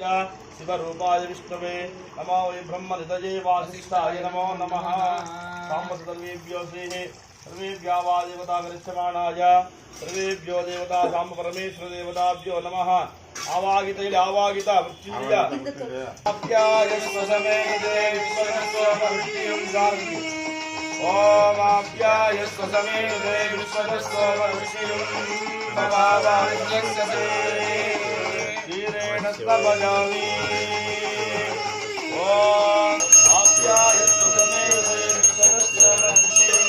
शिवरूपाय विष्णवे नमो वै ब्रह्मनिधये वासिष्ठाय नमो नमः साम्बसर्वेभ्यो श्रीः सर्वेभ्यो देवता गृह्यमाणाय सर्वेभ्यो देवता साम्ब परमेश्वर देवताभ्यो नमः आवागितैल आवागिता मृत्युंजय अप्याय स्वसमेते विश्वस्ववृत्तिं गार्गि ओम अप्याय स्वसमेते विश्वस्ववृत्तिं भवावान्यस्य धीरेण तपजामि ओम अप्याय स्वसमेते विश्वस्ववृत्तिं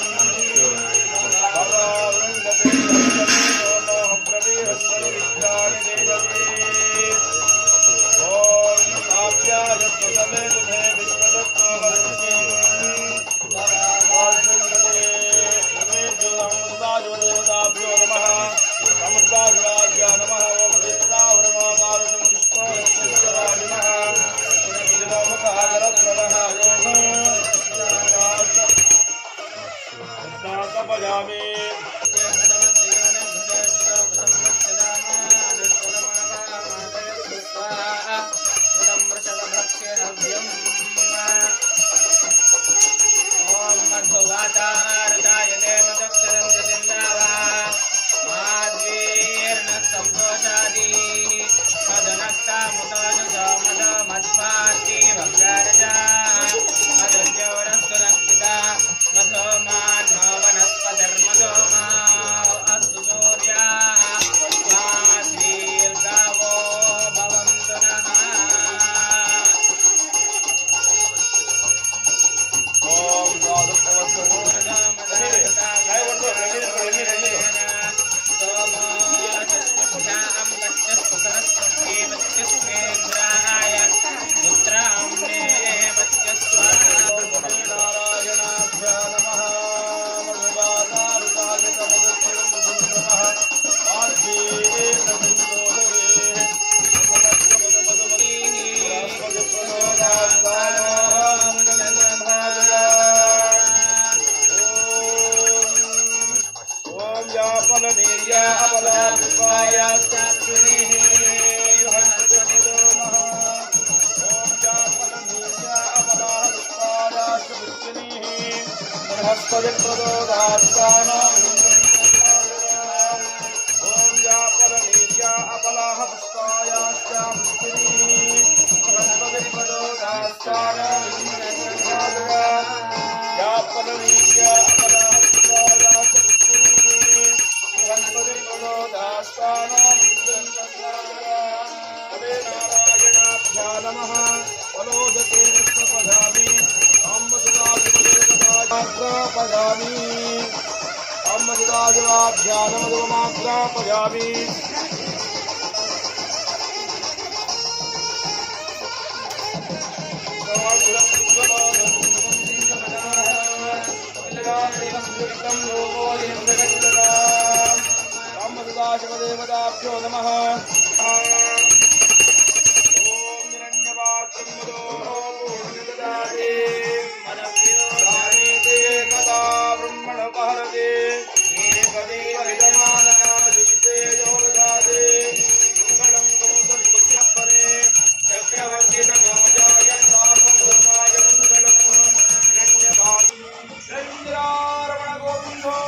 देवताभ्यो नमः ओम निरण्यवाक्यमुदो पूर्णददाते मनव्योदानेते कदा ब्रह्मणोपहरते एकदेव विदमाननादिते योगदाते मंगलं गौतमपुत्रपरे चक्रवर्ती नमोजाय सामब्रह्माय मंगलं निरण्यवाक्यं चन्द्रारमण गोविन्दो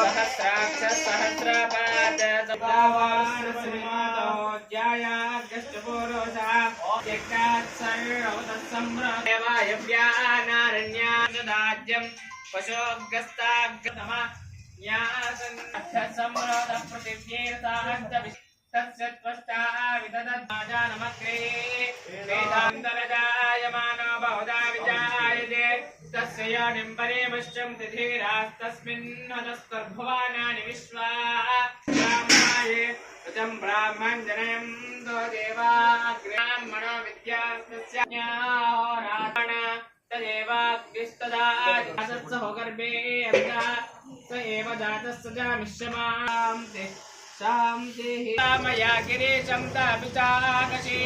सहस्राक्ष सहस्रपाद सप्तावान श्रीमातो ज्यायागस्टपुरुषः यज्ञात् सर्वतसम्भ्रदेवाय व्यानारण्यासदाज्यं पशोगस्ताग्तम न्यासन्नद्धसम्भ्रद प्रतिव्येतास्तस्य त्वष्टा विदधद्माजानमग्रे वेदान्तरजायमानो बहुधा विजायते तस्य योनिम्बरे पश्यं तिथिरास्तस्मिन्नतस्कर्भुवानानि विश्वा ब्राह्मणाये तं ब्राह्मण जनयं दो देवा ब्राह्मणो विद्यास्तस्य ज्ञाहोराधन तदेवाग्निस्तदा जातस्य गर्भे अन्तः स एव जातस्य जामिष्यमां ते शान्तिः मया गिरीशं तापिताकशी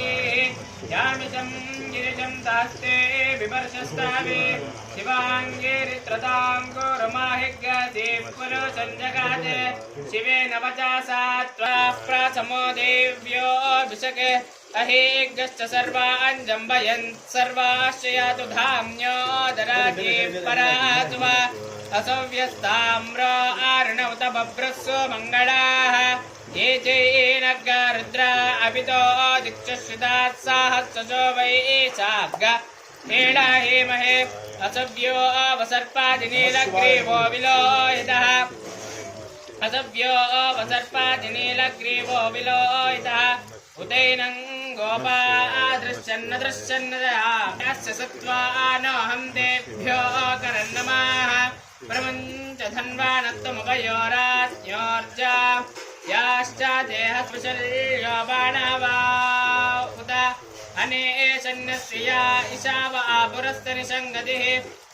यामिशं गिरिशं तास्ते विमर्शस्तावे शिवाङ्गिरित्रतां घोरमाहिज्ञाते पुरुषञ्जगाते शिवेन वचा सा त्वा प्रासमो देव्योऽभिषके अहेग्यश्च सर्वान् जम्बयन् सर्वाश्च यातु धाम्यो दरागे परात्वा असव्यस्ताम्र आर्णवत बभ्रस्व मङ्गलाः ये चैनग्रुद्रा अभितो दिक्षुषितात् साहस्रजो वै साग् हेला हेमहे असव्यो अवसर्पादिनीलग्रीवो विलोहितः असव्यो अवसर्पादिनीलग्रीवो विलोहितः उदैनं गोपा दृश्यन्न दृश्यन्नदयास्य सत्त्वानहं तेभ्यो करन्नमाः प्रपञ्च धन्वानत्वमुभयोराज्ञोर्जा याश्च देहस्पशल्यो बाणवा उत अनेशन्यस्या ईशाव आपुरस्तनिसङ्गतिः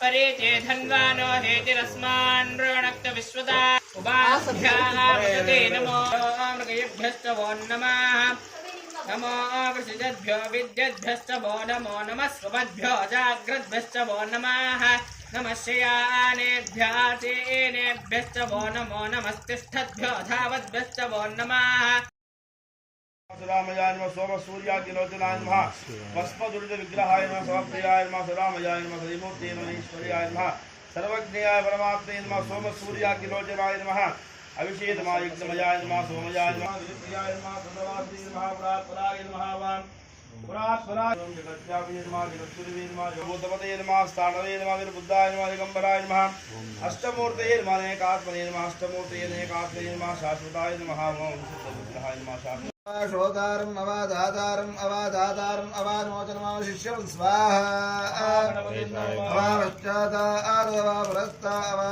परिचे धन्वानो हेतिरस्मान् नृणक्त विश्वदा उपाभ्याः नमो मृगेभ्यश्च वो नमः नमो वृषिजद्भ्यो विद्यद्भ्यश्च वो नमो नमः स्वपद्भ्यो जाग्रद्भ्यश्च वो नमः नमः शयानेभ्यः चेनेभ्यश्च वो नमो नमस्तिष्ठद्भ्यो धावद्भ्यश्च वो नमः रामयाय नमः सोम सूर्याग्निलोचनाय नमः भस्मदुर्ज विग्रहाय नमः सर्वप्रियाय नमः रामयाय नमः हरिमूर्ते नमः ईश्वराय नमः सर्वज्ञाय परमात्मने नमः सोम सूर्याग्निलोचनाय नमः अभिषेकमाय यज्ञमयाय नमः सोमयाय नमः विप्रियाय नमः सदावासी नमः परात्पराय नमः वां पुरात्पराय जगत्यापि नमः जगत्पुरवे नमः जगोतपते नमः स्थानवे नमः वीरबुद्धाय नमः दिगंबराय नमः अष्टमूर्तये नमः एकात्मने नमः अष्टमूर्तये एकात्मने नमः शाश्वताय नमः ओम शुद्धबुद्धाय नमः शाश्वत शोतारम् अवादातारम् अवादातारम् अवानोचनमावशिष्यं स्वाहा अवापश्चाता आदवा पुरस्ता अवा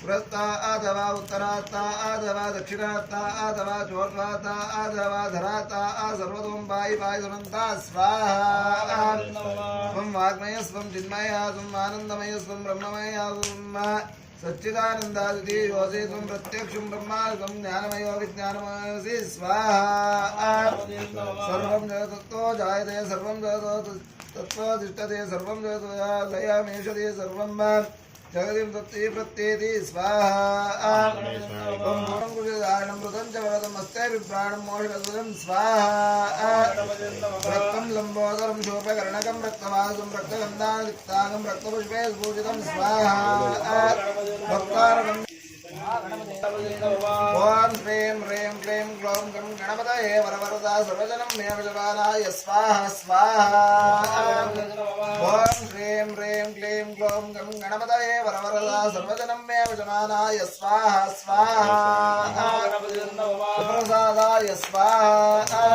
पुरस्ता आदवा उत्तरात्ता आदवा दक्षिणात्ता आदवा चोर्वात्ता आदवा धरात्ता सर्वतों पायि पायि सुनन्ता स्वाहा स्वं वाग्मय स्वं चिन्मय स्वं आनन्दमय स्वं ब्रह्ममय स्वं सच्चिदानंदादिति योसे त्वं प्रत्यक्षं ब्रह्मास्मि ज्ञानमयो विज्ञानमयसि स्वाहा सर्वं जगतो जायते सर्वं जगतो तत्त्वो तिष्ठते सर्वं जगतो लयमेषते सर्वं जगतिं तत्ते प्रत्येति स्वाहा ॐ गुरुदारणं मृतं च वरदमस्ते विप्राणं मोषकं स्वाहा रक्तं लम्बोदरं शोभकर्णकं रक्तवासं रक्तगन्धानुक्तांगं रक्तपुष्पे पूजितं स्वाहा भक्तारणं ओम श्रीं ह्रीं क्लीं ग्लौं गं गणपतये वरवरदा सर्वजनं मे विजवानाय स्वाहा स्वाहा ओम श्रीं ह्रीं क्लीं ग्लौं गं गणपतये वरवरदा सर्वजनं मे विजवानाय स्वाहा स्वाहा प्रसादाय स्वाहा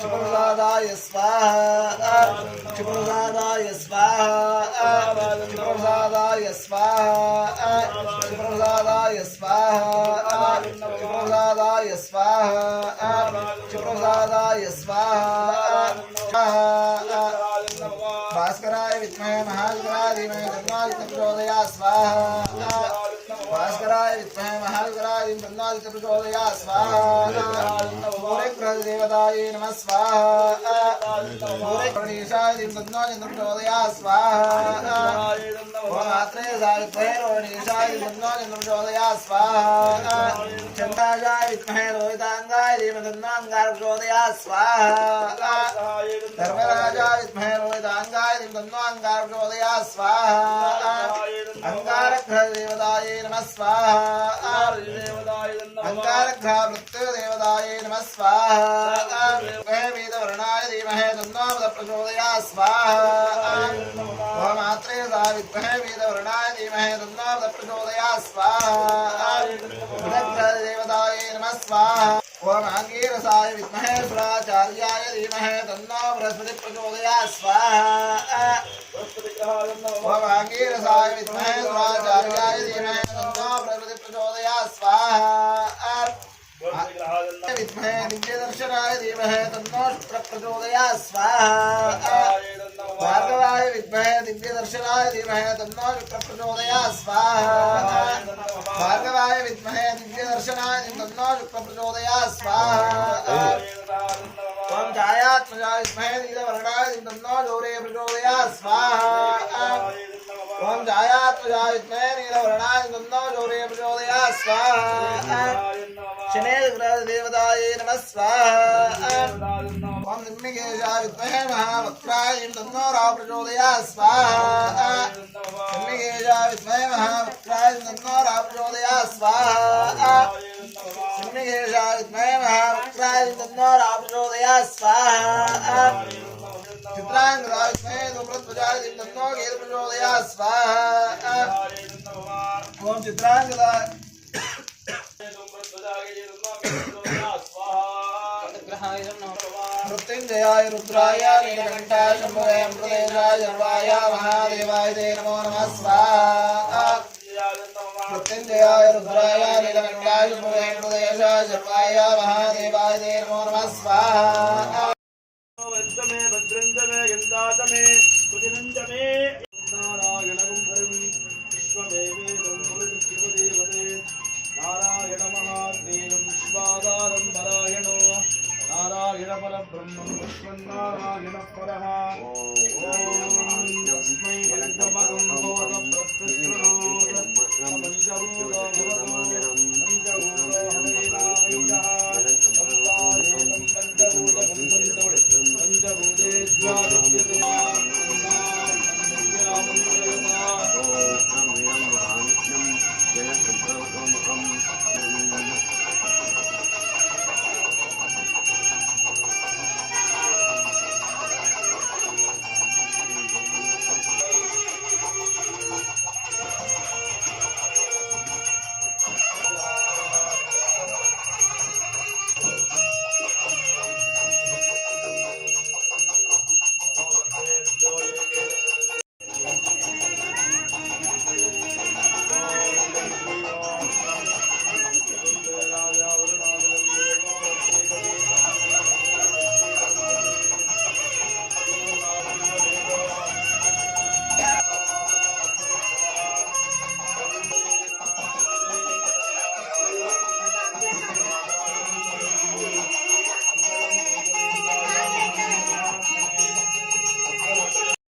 प्रसादाय स्वाहा प्रसादाय स्वाहा प्रसादाय स्वाहा प्रसादाय स्वाहा प्रसादाय स्वाहा प्रसादाय स्वाहा भास्कराय विद्महे महाविद्राय धीमहि तन्नो प्रचोदयात् स्वाहा भास्कराय विद्महे महाविद्राय तन्नो प्रचोदयात् स्वाहा सूर्यग्रहदेवतायै नमः स्वाहा सूर्यगणेशाय तन्नो प्रचोदयात् स्वाहा मात्रे सावित्रे रोहिणीशाय तन्नो प्रचोदयात् स्वाहा चन्द्राय विद्महे रोहितांगाय धीमहि तन्नो प्रचोदयात् स्वाहा धर्मराजाय विद्महे रोहितांगाय धीमहि तन्नो प्रचोदयात् स्वाहा अंगारग्रहदेवतायै नमः स्वाहा अंगारग्रह मृत्युदेवतायै नमः स्वाहा वेदवर्णाय धीमहि तन्नो प्रचोदयात् स्वाहा मात्रे सावित्रे वेदवर्णाय धीमहि तन्नो प्रचोदयात् स्वाहा बुधग्रहदेवतायै नमः स्वाहा ओम आंगीरसाय विद्महे सुराचार्याय धीमहि तन्नो बृहस्पति प्रचोदयात् स्वाहा ओम आंगीरसाय विद्महे सुराचार्याय धीमहि तन्नो बृहस्पति प्रचोदयात् स्वाहा विद्महे दिव्यदर्शनाय धीमहि तन्नो शुक्र प्रचोदयात् स्वाहा भार्गवाय विद्महे दिव्यदर्शनाय धीमहि तन्नो शुक्रः प्रचोदयात् स्वाहा भार्गवाय विद्महे दिव्यदर्शनाय तन्नो शुक्रः प्रचोदयात् स्वाहा ओम छायात्मजाय विद्महे नीलवर्णाय तन्नो शौर्ये प्रचोदयात् स्वाहा ओम छायात्मजाय विद्महे नीलवर्णाय तन्नो शौर्ये प्रचोदयात् स्वाहा शनेदेवताय नमः स्वाहा ओम निम्निकेशाय विद्महे महावक्त्राय तन्नो राव प्रचोदयात् स्वाहा निम्निकेशाय विद्महे महावक्त्राय तन्नो राव प्रचोदयात् स्वाहा निम्निकेशाय विद्महे महावक्त्राय तन्नो राव प्रचोदयात् स्वाहा चित्रांगदाय विद्महे धूम्रध्वजाय तन्नो केतु प्रचोदयात् स्वाहा ओम चित्रांगदाय मृत्युंजयाय रुद्राय नीलकंठाय शंभवे अमृतेशाय सर्वाय महादेवाय ते नमो नमः स्वाहा मृत्युंजयाय रुद्राय नीलकंठाय शंभवे अमृतेशाय सर्वाय महादेवाय ते नमो नमः स्वाहा